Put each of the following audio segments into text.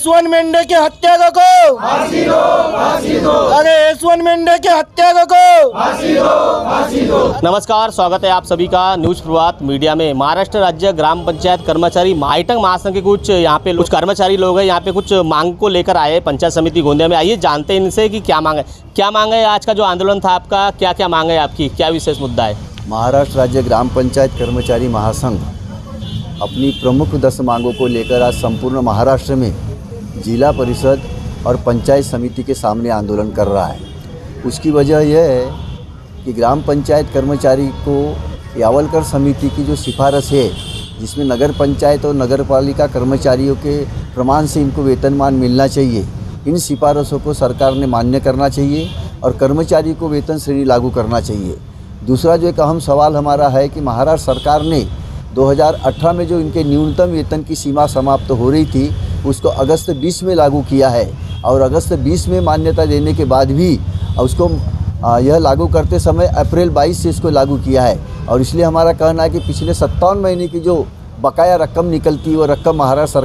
यशवंत मेंढे के हत्यारों को फांसी दो, फांसी दो। अरे यशवंत मेंढे के हत्यारों को फांसी दो, फांसी दो। नमस्कार, स्वागत है आप सभी का न्यूज प्रभात मीडिया में। महाराष्ट्र राज्य ग्राम पंचायत कर्मचारी माइटंग महासंघ के कुछ यहाँ पे कुछ कर्मचारी लोग हैं, यहाँ पे कुछ मांग को लेकर आए पंचायत समिति गोंदिया में। आइए जानते हैं इनसे कि क्या मांग है। आज का जो आंदोलन था आपका, क्या क्या मांग है आपकी, क्या विशेष मुद्दा है? महाराष्ट्र राज्य ग्राम पंचायत कर्मचारी महासंघ अपनी प्रमुख 10 मांगों को लेकर आज संपूर्ण महाराष्ट्र में जिला परिषद और पंचायत समिति के सामने आंदोलन कर रहा है। उसकी वजह यह है कि ग्राम पंचायत कर्मचारी को यावलकर समिति की जो सिफारिश है, जिसमें नगर पंचायत और नगर पालिका कर्मचारियों के प्रमाण से इनको वेतनमान मिलना चाहिए, इन सिफारिशों को सरकार ने मान्य करना चाहिए और कर्मचारी को वेतन श्रेणी लागू करना चाहिए। दूसरा जो एक अहम सवाल हमारा है कि महाराष्ट्र सरकार ने 2018 में जो इनके न्यूनतम वेतन की सीमा समाप्त हो रही थी, उसको अगस्त 20 में लागू किया है और अगस्त 20 में मान्यता देने के बाद भी उसको यह लागू करते समय अप्रैल 22 से इसको लागू किया है। और इसलिए हमारा कहना है कि पिछले 57 महीने की जो बकाया रकम निकलती है, वो रकम महाराष्ट्र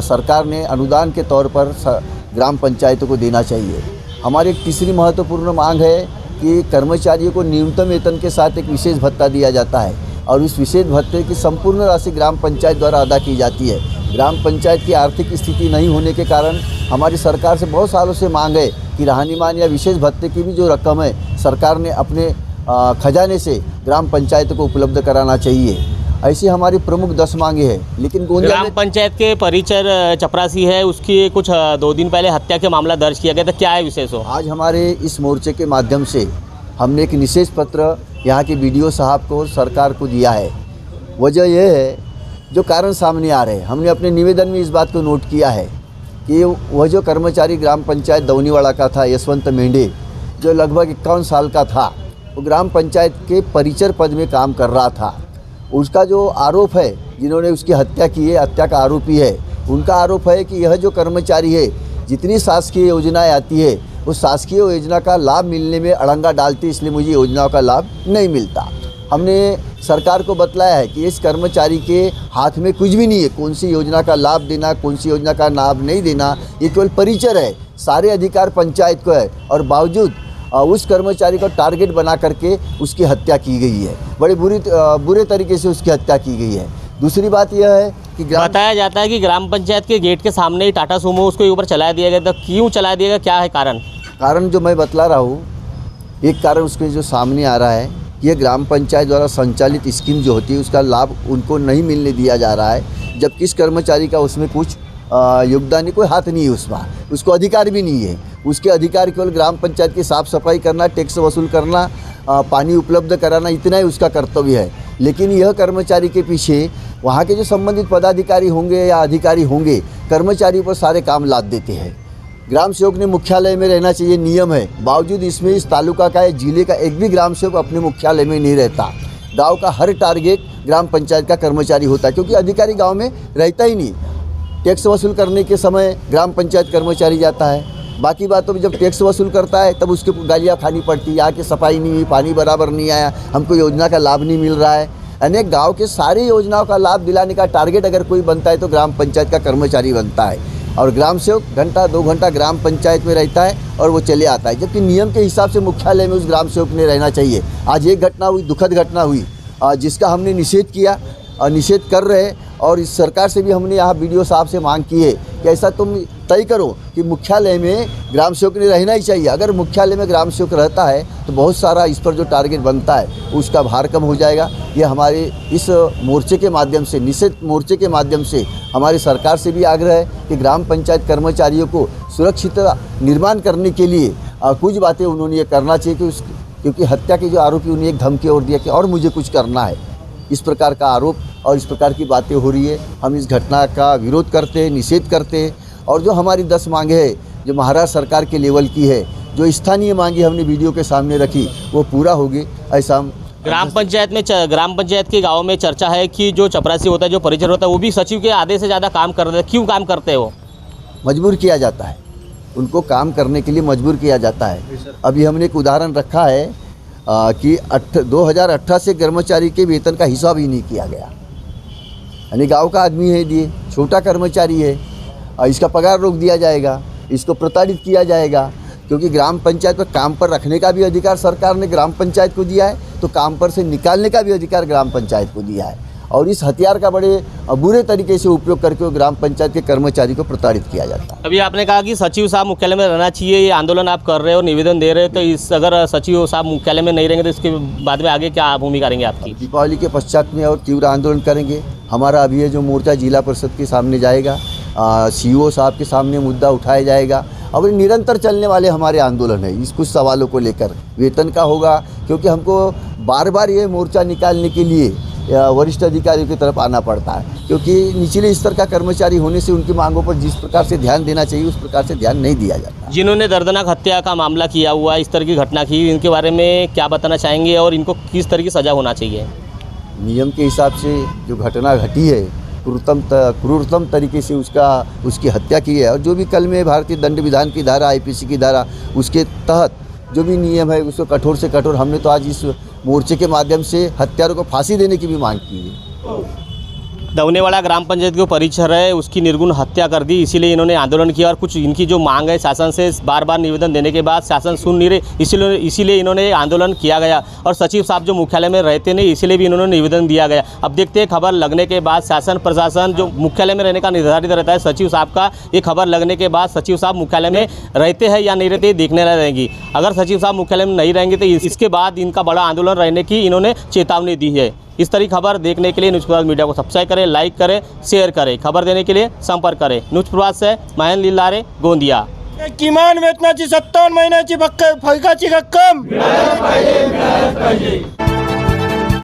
सरकार ने अनुदान के तौर पर ग्राम पंचायतों को देना चाहिए। हमारी एक तीसरी महत्वपूर्ण मांग है कि कर्मचारियों को न्यूनतम वेतन के साथ एक विशेष भत्ता दिया जाता है और उस विशेष भत्ते की संपूर्ण राशि ग्राम पंचायत द्वारा अदा की जाती है। ग्राम पंचायत की आर्थिक स्थिति नहीं होने के कारण हमारी सरकार से बहुत सालों से मांग है कि रहनीमान या विशेष भत्ते की भी जो रकम है, सरकार ने अपने खजाने से ग्राम पंचायत को उपलब्ध कराना चाहिए। ऐसी हमारी प्रमुख 10 मांगे हैं। लेकिन ग्राम पंचायत के परिचर चपरासी है, उसकी कुछ 2 दिन पहले हत्या के मामला दर्ज किया गया था, क्या है विशेष हो? आज हमारे इस मोर्चे के माध्यम से हमने एक निषेध पत्र यहाँ के BDO साहब को और सरकार को दिया है। वजह यह है, जो कारण सामने आ रहे हैं, हमने अपने निवेदन में इस बात को नोट किया है कि वह जो कर्मचारी ग्राम पंचायत दौनीवाड़ा का था, यशवंत मेंढे, जो लगभग 51 साल का था, वो ग्राम पंचायत के परिचर पद में काम कर रहा था। उसका जो आरोप है, जिन्होंने उसकी हत्या की है, हत्या का आरोपी है, उनका आरोप है कि यह जो कर्मचारी है, जितनी शासकीय योजनाएं आती है, उस शासकीय योजना का लाभ मिलने में अड़ंगा डालती, इसलिए मुझे योजनाओं का लाभ नहीं मिलता। हमने सरकार को बतलाया है कि इस कर्मचारी के हाथ में कुछ भी नहीं है, कौन सी योजना का लाभ देना, कौन सी योजना का लाभ नहीं देना, ये केवल परिचय है। सारे अधिकार पंचायत को है और बावजूद उस कर्मचारी को टारगेट बना करके उसकी हत्या की गई है। बड़े बुरे तरीके से उसकी हत्या की गई है। दूसरी बात यह है कि बताया जाता है कि ग्राम पंचायत के गेट के सामने ही टाटा सूमो उसके ऊपर चला दिया गया था। क्यों चला दिया गया, क्या है कारण जो मैं बतला रहा हूँ, एक कारण उसके जो सामने आ रहा है, यह ग्राम पंचायत द्वारा संचालित स्कीम जो होती है, उसका लाभ उनको नहीं मिलने दिया जा रहा है, जबकि इस कर्मचारी का उसमें कुछ योगदान नहीं, कोई हाथ नहीं है उसमें, उसको अधिकार भी नहीं है। उसके अधिकार केवल ग्राम पंचायत की साफ़ सफाई करना, टैक्स वसूल करना, पानी उपलब्ध कराना, इतना ही उसका कर्तव्य है। लेकिन यह कर्मचारी के पीछे वहाँ के जो संबंधित पदाधिकारी होंगे या अधिकारी होंगे, कर्मचारी पर सारे काम लाद देते हैं। ग्राम सेवक ने मुख्यालय में रहना चाहिए, नियम है, बावजूद इसमें इस तालुका का, जिले का एक भी ग्राम सेवक अपने मुख्यालय में नहीं रहता। गांव का हर टारगेट ग्राम पंचायत का कर्मचारी होता है, क्योंकि अधिकारी गांव में रहता ही नहीं। टैक्स वसूल करने के समय ग्राम पंचायत कर्मचारी जाता है, बाकी बातों में जब टैक्स वसूल करता है तब उसके गालियाँ खानी पड़ती है, यहाँ की सफाई नहीं हुई, पानी बराबर नहीं आया, हमको योजना का लाभ नहीं मिल रहा है। अनेक गाँव के सारी योजनाओं का लाभ दिलाने का टारगेट अगर कोई बनता है तो ग्राम पंचायत का कर्मचारी बनता है। और ग्राम सेवक घंटा 2 घंटा ग्राम पंचायत में रहता है और वो चले आता है, जबकि नियम के हिसाब से मुख्यालय में उस ग्राम सेवक ने रहना चाहिए। आज एक घटना हुई, दुखद घटना हुई, जिसका हमने निषेध किया और निषेध कर रहे हैं। और इस सरकार से भी हमने यहाँ BDO साहब से मांग की है कि ऐसा तुम तय करो कि मुख्यालय में ग्राम सेवक ने रहना ही चाहिए। अगर मुख्यालय में ग्राम सेवक रहता है तो बहुत सारा इस पर जो टारगेट बनता है उसका भार कम हो जाएगा। ये हमारे इस मोर्चे के माध्यम से, निषेध मोर्चे के माध्यम से हमारी सरकार से भी आग्रह है कि ग्राम पंचायत कर्मचारियों को सुरक्षित निर्माण करने के लिए कुछ बातें उन्होंने ये करना चाहिए, क्योंकि हत्या के जो आरोपी, उन्हें एक धमकी और दिया कि और मुझे कुछ करना है। इस प्रकार का आरोप और इस प्रकार की बातें हो रही है। हम इस घटना का विरोध करते हैं, निषेध करते हैं। और जो हमारी 10 मांगे हैं, जो महाराष्ट्र सरकार के लेवल की है, जो स्थानीय मांगे हमने BDO के सामने रखी, वो पूरा होगी, ऐसा हम ग्राम पंचायत के गाँव में चर्चा है कि जो चपरासी होता है, जो परिचर होता है, वो भी सचिव के आधे से ज़्यादा काम कर रहे हैं। क्यों काम करते हैं? वो मजबूर किया जाता है, उनको काम करने के लिए मजबूर किया जाता है। अभी हमने एक उदाहरण रखा है कि 2018 से कर्मचारी के वेतन का हिसाब ही नहीं किया गया। यानी गांव का आदमी है, दिए छोटा कर्मचारी है, इसका पगार रोक दिया जाएगा, इसको प्रताड़ित किया जाएगा, क्योंकि ग्राम पंचायत पर काम पर रखने का भी अधिकार सरकार ने ग्राम पंचायत को दिया है, तो काम पर से निकालने का भी अधिकार ग्राम पंचायत को दिया है। और इस हथियार का बड़े बुरे तरीके से उपयोग करके ग्राम पंचायत के कर्मचारी को प्रताड़ित किया जाता है। अभी आपने कहा कि सचिव साहब मुख्यालय में रहना चाहिए, ये आंदोलन आप कर रहे हो, निवेदन दे रहे हो, तो इस अगर सचिव साहब मुख्यालय में नहीं रहेंगे तो इसके बाद में आगे क्या भूमिका रहेंगे आपकी? दीपावली के पश्चात में और तीव्र आंदोलन करेंगे। हमारा अभी ये जो मोर्चा जिला परिषद के सामने जाएगा, सीईओ साहब के सामने मुद्दा उठाया जाएगा। अब ये निरंतर चलने वाले हमारे आंदोलन है इस कुछ सवालों को लेकर। वेतन का होगा, क्योंकि हमको बार बार ये मोर्चा निकालने के लिए वरिष्ठ अधिकारियों की तरफ आना पड़ता है, क्योंकि निचले स्तर का कर्मचारी होने से उनकी मांगों पर जिस प्रकार से ध्यान देना चाहिए उस प्रकार से ध्यान नहीं दिया जाता। जिन्होंने दर्दनाक हत्या का मामला किया हुआ, इस तरह की घटना की, इनके बारे में क्या बताना चाहेंगे और इनको किस तरह की सज़ा होना चाहिए? नियम के हिसाब से जो घटना घटी है, क्रूरतम तरीके से उसकी हत्या की है, और जो भी कल में भारतीय दंड विधान की धारा, आईपीसी की धारा, उसके तहत जो भी नियम है उसको कठोर से कठोर, हमने तो आज इस मोर्चे के माध्यम से हत्यारों को फांसी देने की भी मांग की है। दवनेवाड़ा ग्राम पंचायत के परिसर है, उसकी निर्गुण हत्या कर दी, इसीलिए इन्होंने आंदोलन किया। और कुछ इनकी जो मांग है शासन से, बार बार निवेदन देने के बाद शासन सुन नहीं रहे, इसीलिए इन्होंने आंदोलन किया गया। और सचिव साहब जो मुख्यालय में रहते नहीं, इसीलिए भी इन्होंने निवेदन दिया गया। अब देखते हैं खबर लगने के बाद शासन प्रशासन जो मुख्यालय में रहने का निर्धारित रहता है सचिव साहब का, ये खबर लगने के बाद सचिव साहब मुख्यालय में रहते हैं या नहीं रहते देखने न रहेंगी। अगर सचिव साहब मुख्यालय में नहीं रहेंगे तो इसके बाद इनका बड़ा आंदोलन रहने की इन्होंने चेतावनी दी है। इस तरह खबर देखने के लिए न्यूज़ प्रभात मीडिया को सब्सक्राइब करें, लाइक करें, शेयर करें। खबर देने के लिए संपर्क करें। न्यूज़ प्रभात से महेंद्र लिल्लारे, गोंदिया। किमान वेतनाची 57 महिन्याची फरकाची रक्कम मिळायला पाहिजे।